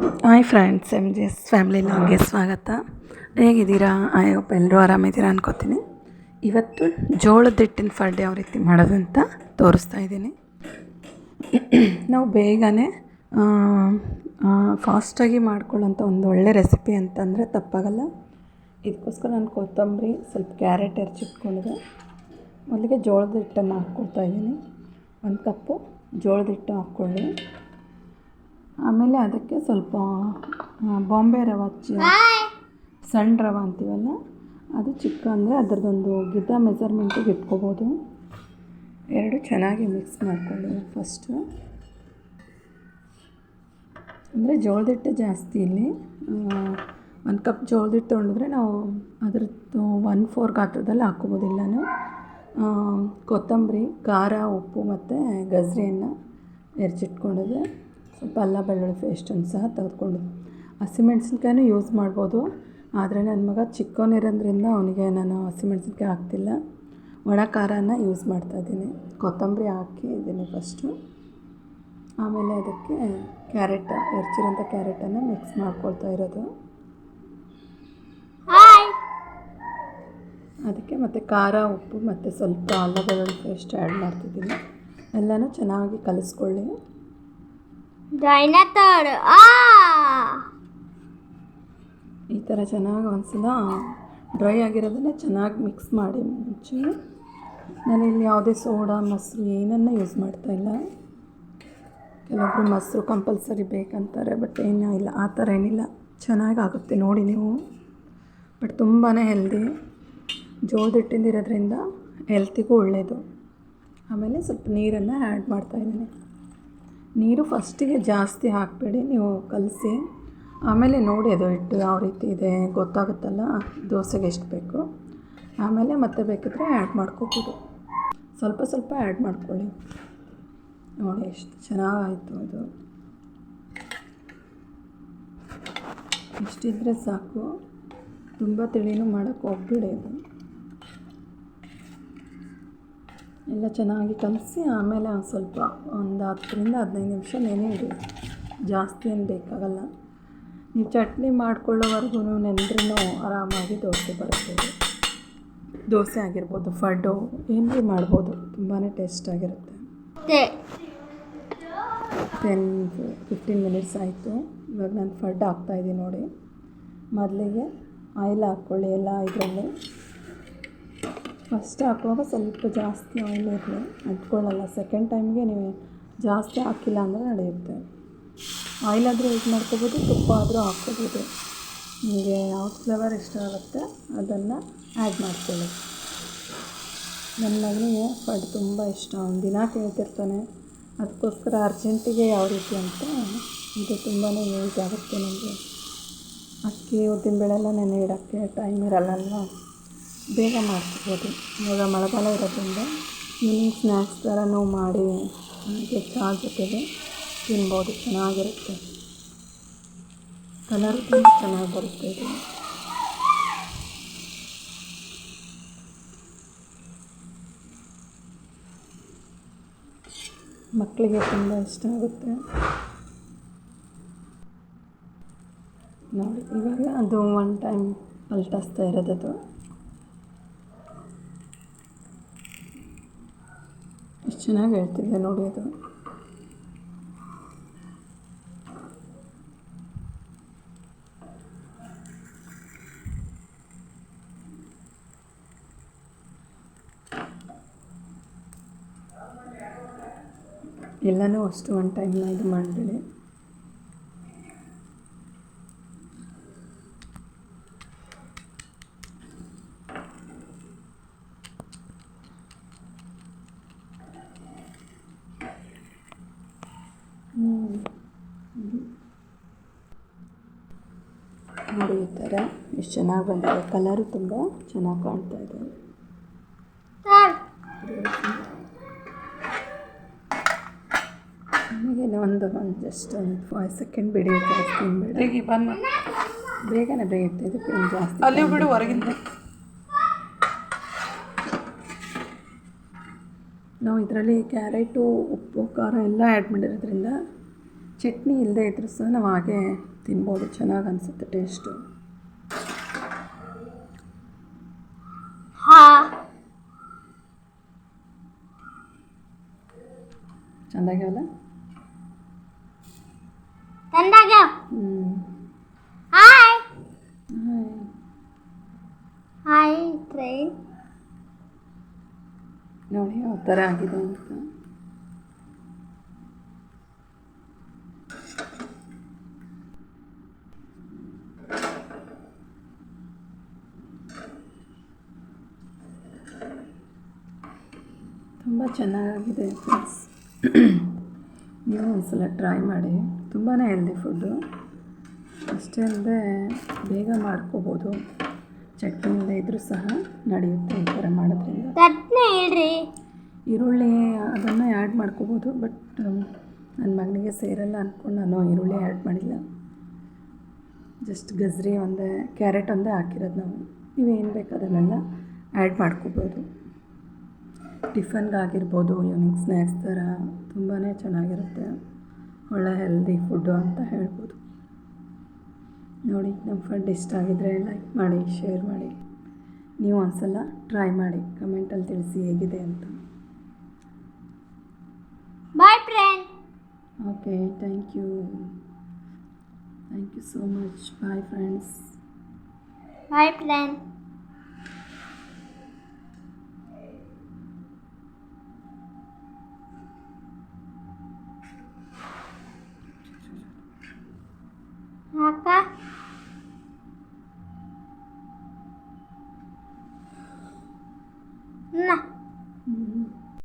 Hi friends, MGS family ಲಾಗ್ಗೆ ಸ್ವಾಗತ. ಹೇಗಿದ್ದೀರಾ? I hope ಎಲ್ಲರೂ ಆರಾಮಿದ್ದೀರಾ ಅನ್ಕೋತೀನಿ. ಇವತ್ತು ಜೋಳದ ಹಿಟ್ಟಿನ ಫಡ್ಡೆ ಯಾವ ರೀತಿ ಮಾಡೋದಂತ ತೋರಿಸ್ತಾ ಇದ್ದೀನಿ. ನಾವು ಬೇಗನೆ ಫಾಸ್ಟಾಗಿ ಮಾಡ್ಕೊಳ್ಳೋಂಥ ಒಂದು ಒಳ್ಳೆ ರೆಸಿಪಿ ಅಂತಂದರೆ ತಪ್ಪಾಗಲ್ಲ. ಇದಕ್ಕೋಸ್ಕರ ನಾನು ಕೊತ್ತಂಬರಿ, ಸ್ವಲ್ಪ ಕ್ಯಾರೆಟ್ ಹೆಚ್ಚಿಟ್ಕೊಂಡಿದ್ದೆ. ಮೊದಲಿಗೆ ಜೋಳದ ಹಿಟ್ಟನ್ನು ಹಾಕ್ಕೊಳ್ತಾಯಿದ್ದೀನಿ. 1 ಕಪ್ಪು ಜೋಳದ ಹಿಟ್ಟು ಹಾಕ್ಕೊಳ್ಳಿ. ಆಮೇಲೆ ಅದಕ್ಕೆ ಸ್ವಲ್ಪ ಬಾಂಬೆ ರವೆ, ಸಣ್ಣ ರವೆ ಅಂತೀವಲ್ಲ, ಅದು ಚಿಕ್ಕ ಅಂದರೆ ಅದರದ್ದೊಂದು ಗಿದ್ದ ಮೆಜರ್ಮೆಂಟಿಗೆ ಇಟ್ಕೋಬೋದು. ಎರಡು ಚೆನ್ನಾಗಿ ಮಿಕ್ಸ್ ಮಾಡ್ಕೊಳ್ಳಿ. ಫಸ್ಟು ಅಂದರೆ ಜೋಳದ ಹಿಟ್ಟು ಜಾಸ್ತಿ ಇಲ್ಲಿ 1 ಕಪ್ ಜೋಳದ ಹಿಟ್ಟು ತೊಗೊಂಡಿದ್ರೆ ನಾವು ಅದರದ್ದು 1/4 ಗಾತ್ರದಲ್ಲಿ ಹಾಕ್ಕೋಬೋದಿಲ್ಲನು. ಕೊತ್ತಂಬರಿ, ಖಾರ, ಉಪ್ಪು ಮತ್ತು ಗಜ್ರಿಯನ್ನು ಹೆಚ್ಚಿಟ್ಕೊಂಡಿದ್ದೆ. ಸ್ವಲ್ಪ ಅಲ್ಲ ಬೆಳ್ಳುಳ್ಳಿ ಪೇಸ್ಟನ್ನು ಸಹ ತೆಗೆದುಕೊಂಡಿದ್ದೆ. ಹಸಿಮೆಣ್ಸಿನ್ಕಾಯಿನೂ ಯೂಸ್ ಮಾಡ್ಬೋದು, ಆದರೆ ನನ್ನ ಮಗ ಚಿಕ್ಕವನಿರೋದ್ರಿಂದ ಅವನಿಗೆ ನಾನು ಹಸಿಮೆಣ್ಸಿನ್ಕಾಯಿ ಹಾಕ್ತಿಲ್ಲ. ಒಣ ಖಾರನ ಯೂಸ್ ಮಾಡ್ತಾಯಿದ್ದೀನಿ. ಕೊತ್ತಂಬರಿ ಹಾಕಿದ್ದೀನಿ ಫಸ್ಟು. ಆಮೇಲೆ ಅದಕ್ಕೆ ಕ್ಯಾರೆಟ್, ಹೆಚ್ಚಿರೋಂಥ ಕ್ಯಾರೆಟನ್ನು ಮಿಕ್ಸ್ ಮಾಡ್ಕೊಳ್ತಾ ಇರೋದು. ಅದಕ್ಕೆ ಮತ್ತು ಖಾರ, ಉಪ್ಪು ಮತ್ತು ಸ್ವಲ್ಪ ಅಲ್ಲ ಬೆಳ್ಳುಳ್ಳಿ ಪೇಸ್ಟ್ ಆ್ಯಡ್ ಮಾಡ್ತಿದ್ದೀನಿ. ಎಲ್ಲನೂ ಚೆನ್ನಾಗಿ ಕಲಿಸ್ಕೊಳ್ಳಿ. ಈ ಥರ ಚೆನ್ನಾಗಿ ಒಂದ್ಸಲ ಡ್ರೈ ಆಗಿರೋದನ್ನೇ ಚೆನ್ನಾಗಿ ಮಿಕ್ಸ್ ಮಾಡಿ ಮುಂಚೆ. ನಾನಿಲ್ಲಿ ಯಾವುದೇ ಸೋಡಾ, ಮೊಸರು ಏನನ್ನು ಯೂಸ್ ಮಾಡ್ತಾಯಿಲ್ಲ. ಕೆಲವೊಬ್ಬರು ಮೊಸರು ಕಂಪಲ್ಸರಿ ಬೇಕಂತಾರೆ, ಬಟ್ ಏನೂ ಇಲ್ಲ, ಆ ಥರ ಏನಿಲ್ಲ. ಚೆನ್ನಾಗಾಗುತ್ತೆ ನೋಡಿ ನೀವು. ಬಟ್ ತುಂಬಾ ಹೆಲ್ದಿ. ಜೋಳದ ಹಿಟ್ಟಿಂದಿರೋದ್ರಿಂದ ಹೆಲ್ತಿಗೂ ಒಳ್ಳೆಯದು. ಆಮೇಲೆ ಸ್ವಲ್ಪ ನೀರನ್ನು ಆ್ಯಡ್ ಮಾಡ್ತಾಯಿದ್ದೀನಿ. ನೀರು ಫಸ್ಟಿಗೆ ಜಾಸ್ತಿ ಹಾಕಬೇಡಿ, ನೀವು ಕಲಸಿ ಆಮೇಲೆ ನೋಡಿ ಅದು ಹಿಟ್ಟು ಯಾವ ರೀತಿ ಇದೆ ಗೊತ್ತಾಗುತ್ತಲ್ಲ, ದೋಸೆಗೆ ಎಷ್ಟು ಬೇಕು. ಆಮೇಲೆ ಮತ್ತೆ ಬೇಕಿದ್ರೆ ಆ್ಯಡ್ ಮಾಡ್ಕೋಬೋದು. ಸ್ವಲ್ಪ ಸ್ವಲ್ಪ ಆ್ಯಡ್ ಮಾಡ್ಕೊಳ್ಳಿ. ನೋಡಿ ಎಷ್ಟು ಚೆನ್ನಾಗಾಯಿತು ಇದು. ಇಷ್ಟಿದ್ರೆ ಸಾಕು, ತುಂಬ ತಿಳಿನೂ ಮಾಡೋಕ್ಕೆ ಹೋಗ್ಬೇಡಿ. ಇದು ಎಲ್ಲ ಚೆನ್ನಾಗಿ ಕಲಸಿ ಆಮೇಲೆ ಒಂದು ಸ್ವಲ್ಪ ಒಂದು 10ರಿಂದ 15 ನಿಮಿಷ ನೆನೆ ಇಡಿ. ಜಾಸ್ತಿ ಏನು ಬೇಕಾಗಲ್ಲ. ನೀವು ಚಟ್ನಿ ಮಾಡ್ಕೊಳ್ಳೋವರೆಗೂ ನೆನೆದ್ರೂ ಆರಾಮಾಗಿ ದೋಸೆ ಬರ್ತದೆ. ದೋಸೆ ಆಗಿರ್ಬೋದು, ಫಡ್ಡು ಏನೇ ಮಾಡ್ಬೋದು, ತುಂಬಾ ಟೇಸ್ಟಾಗಿರುತ್ತೆ. 10-15 ಮಿನಿಟ್ಸ್ ಆಯಿತು. ಇವಾಗ ನಾನು ಫಡ್ ಹಾಕ್ತಾಯಿದ್ದೀನಿ ನೋಡಿ. ಮೊದಲಿಗೆ ಆಯಿಲ್ ಹಾಕ್ಕೊಳ್ಳಿ ಎಲ್ಲ ಇದರಲ್ಲಿ. ಫಸ್ಟ್ ಹಾಕುವಾಗ ಸ್ವಲ್ಪ ಜಾಸ್ತಿ ಆಯಿಲ್ ಇರಲಿ, ಅಂಟ್ಕೊಳ್ಳಲ್ಲ. ಸೆಕೆಂಡ್ ಟೈಮ್ಗೆ ನೀವು ಜಾಸ್ತಿ ಹಾಕಿಲ್ಲ ಅಂದರೆ ನಡೆಯುತ್ತೆ. ಆಯಿಲ್ ಆದರೂ ಯೂಸ್ ಮಾಡ್ಕೋಬೋದು, ತುಪ್ಪ ಆದರೂ ಹಾಕ್ಕೋಬೋದು. ನಿಮಗೆ ಯಾವ ಫ್ಲೇವರ್ ಇಷ್ಟ ಆಗುತ್ತೆ ಅದನ್ನು ಆ್ಯಡ್ ಮಾಡ್ಕೊಳ್ಳಿ. ನನ್ನ ಮಗನಿಗೆ ಫಡ್ ತುಂಬ ಇಷ್ಟ. ಅವ್ನು ದಿನ ಕೇಳ್ತಿರ್ತಾನೆ. ಅದಕ್ಕೋಸ್ಕರ ಅರ್ಜೆಂಟಿಗೆ ಯಾವ ರೀತಿ ಅಂತ ಇದು ತುಂಬಾ ಯೂಸ್ ಆಗುತ್ತೆ ನನಗೆ. ಅಕ್ಕಿ, ಉದ್ದಿನಬೇಳೆ ಎಲ್ಲ ನೆನೆ ಇಡೋಕ್ಕೆ ಟೈಮ್ ಇರಲ್ಲಲ್ವ, ಬೇಗ ಮಾಡ್ಕೋಬೋದು. ಇವಾಗ ಮಳೆಗಾಲ ಇರೋದ್ರಿಂದ ಈವ್ನಿಂಗ್ ಸ್ನ್ಯಾಕ್ಸ್ ಥರನೂ ಮಾಡಿ ಹಾಗೆ ಚಹಾ ಜೊತೆಗೆ ತಿನ್ಬೋದು, ಚೆನ್ನಾಗಿರುತ್ತೆ. ಕಲರ್ ತುಂಬ ಚೆನ್ನಾಗಿ ಬರುತ್ತೆ ಇದು. ಮಕ್ಕಳಿಗೆ ತುಂಬ ಇಷ್ಟ ಆಗುತ್ತೆ ನೋಡಿ. ಇವಾಗ ಅದು 1 ಟೈಮ್ ಪಲ್ಟಿಸ್ತಾ ಇರೋದದು. ಎಷ್ಟು ಚೆನ್ನಾಗಿ ಹೇಳ್ತಿದ್ದೆ ನೋಡಿ ಅದು. ಎಲ್ಲನೂ ಅಷ್ಟು 1 ಟೈಮ್ನ ಇದು ಮಾಡಬೇಡಿ. ನೋಡಿ ಈ ಥರ ಎಷ್ಟು ಚೆನ್ನಾಗಿ ಬಂದಿದೆ. ಕಲರು ತುಂಬ ಚೆನ್ನಾಗಿ ಕಾಣ್ತಾ ಇದೆ. ನಮಗೆ ಒಂದು ಜಸ್ಟ್ ಒಂದು 5 ಸೆಕೆಂಡ್ ಬಿಡಿ, ಜಾಸ್ತಿ ಬೇಡ. ಬೇಗನೆ ಬೇಯುತ್ತೆ. ಇದಕ್ಕೆ ಜಾಸ್ತಿ ಅಲ್ಲಿ ಬಿಡು ಹೊರಗಿಂದ. ನಾವು ಇದರಲ್ಲಿ ಕ್ಯಾರೆಟು, ಉಪ್ಪು, ಖಾರ ಎಲ್ಲ ಆ್ಯಡ್ ಮಾಡಿರೋದ್ರಿಂದ ಚಟ್ನಿ ಇಲ್ಲದೆ ಇದ್ರೂ ಸಹ ನಾವು ಹಾಗೆ ತಿನ್ಬೋದು, ಚೆನ್ನಾಗಿ ಅನಿಸುತ್ತೆ ಟೇಸ್ಟು. ಚೆಂದಾಗ್ಯಾವಲ್ಲ? ಹಾಯ್ ಹಾಯ್ ಟ್ರೈನ್ ನೋಡಿ ಯಾವ ಥರ ಆಗಿದೆ ಅಂತ. ತುಂಬ ಚೆನ್ನಾಗಿದೆ ಫ್ರೆಂಡ್ಸ್. ನೀವು ಒಂದ್ಸಲ ಟ್ರೈ ಮಾಡಿ. ತುಂಬಾ ಹೆಲ್ದಿ ಫುಡ್ಡು, ಅಷ್ಟೇ ಅಲ್ಲದೆ ಬೇಗ ಮಾಡ್ಕೋಬೋದು. ಚಟ್ನಿ ಇಲ್ಲದೆ ಇದ್ದರೂ ಸಹ ನಡೆಯುತ್ತೆ ಈ ಥರ ಮಾಡೋದ್ರಿಂದ. ಹೇಳ್ರಿ. ಈರುಳ್ಳಿ ಅದನ್ನು ಆ್ಯಡ್ ಮಾಡ್ಕೋಬೋದು, ಬಟ್ ನನ್ನ ಮಗನಿಗೆ ಸೇರಲ್ಲ ಅಂದ್ಕೊಂಡು ನಾನು ಈರುಳ್ಳಿ ಆ್ಯಡ್ ಮಾಡಿಲ್ಲ. ಜಸ್ಟ್ ಗಜ್ರಿ ಒಂದೇ, ಕ್ಯಾರೆಟ್ ಒಂದೇ ಹಾಕಿರೋದು ನಾವು. ನೀವೇನು ಬೇಕು ಅದನ್ನೆಲ್ಲ ಆ್ಯಡ್ ಮಾಡ್ಕೋಬೋದು. ಟಿಫನ್ಗಾಗಿರ್ಬೋದು, ಈವ್ನಿಂಗ್ ಸ್ನ್ಯಾಕ್ಸ್ ಥರ ತುಂಬಾ ಚೆನ್ನಾಗಿರುತ್ತೆ. ಒಳ್ಳೆ ಹೆಲ್ದಿ ಫುಡ್ಡು ಅಂತ ಹೇಳ್ಬೋದು. ನೋಡಿ, ನಮ್ಮ ಫುಡ್ ಇಷ್ಟ ಆಗಿದ್ದರೆ ಲೈಕ್ ಮಾಡಿ, ಶೇರ್ ಮಾಡಿ. ನೀವು ಒಂದ್ಸಲ ಟ್ರೈ ಮಾಡಿ, ಕಮೆಂಟಲ್ಲಿ ತಿಳಿಸಿ ಹೇಗಿದೆ ಅಂತ. Bye friend. Okay, thank you so much. Bye friends. Bye friend. ಅಕ್ಕ